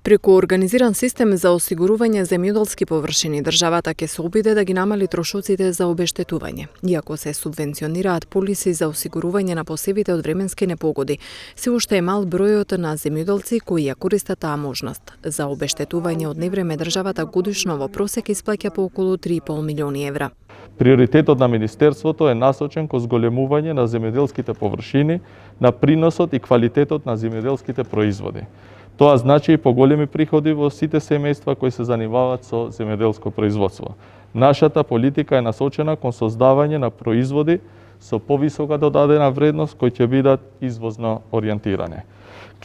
Преку организиран систем за осигурување земјоделски површини, државата ќе се обиде да ги намали трошоците за обештетување. Иако се субвенционираат полиси за осигурување на посевите од временски непогоди, се уште е мал бројот на земјоделци кои ја користат таа можност. За обештетување од невреме државата годишно во просек исплаќа по околу 3,5 милиони евра. Приоритетот на Министерството е насочен кон зголемување на земјоделските површини, на приносот и квалитетот на земјоделските производи. Тоа значи и поголеми приходи во сите семејства кои се занимаваат со земјоделско производство. Нашата политика е насочена кон создавање на производи со повисока додадена вредност кои ќе бидат извозно ориентирани.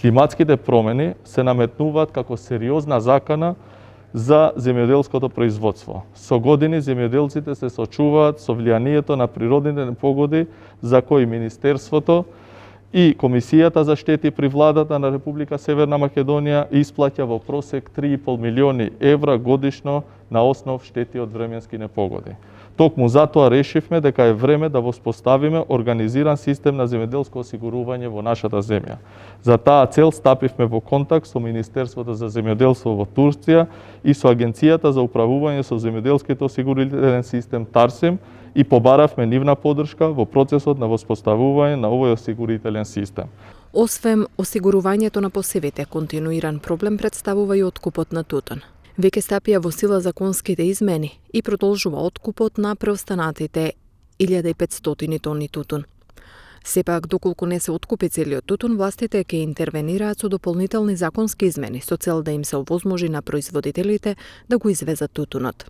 Климатските промени се наметнуваат како сериозна закана за земјоделското производство. Со години земјоделците се соочуваат со влијанието на природните непогоди за кои Министерството и Комисијата за штети при владата на Република Северна Македонија исплаќа во просек 3,5 милиони евра годишно на основ штети од временски непогоди. Токму затоа решивме дека е време да воспоставиме организиран систем на земјоделско осигурување во нашата земја. За таа цел стапивме во контакт со Министерството за земјоделство во Турција и со Агенцијата за управување со земјоделскиот осигурителен систем ТАРСИМ и побаравме нивна поддршка во процесот на воспоставување на овој осигурителен систем. Освен осигурувањето на посевите, континуиран проблем представува и откупот на тутун. Веќе стапија во сила законските измени и продолжува откупот на преостанатите 1500 тони тутун. Сепак, доколку не се откупи целиот тутун, властите ќе интервенираат со дополнителни законски измени со цел да им се овозможи на производителите да го извезат тутунот.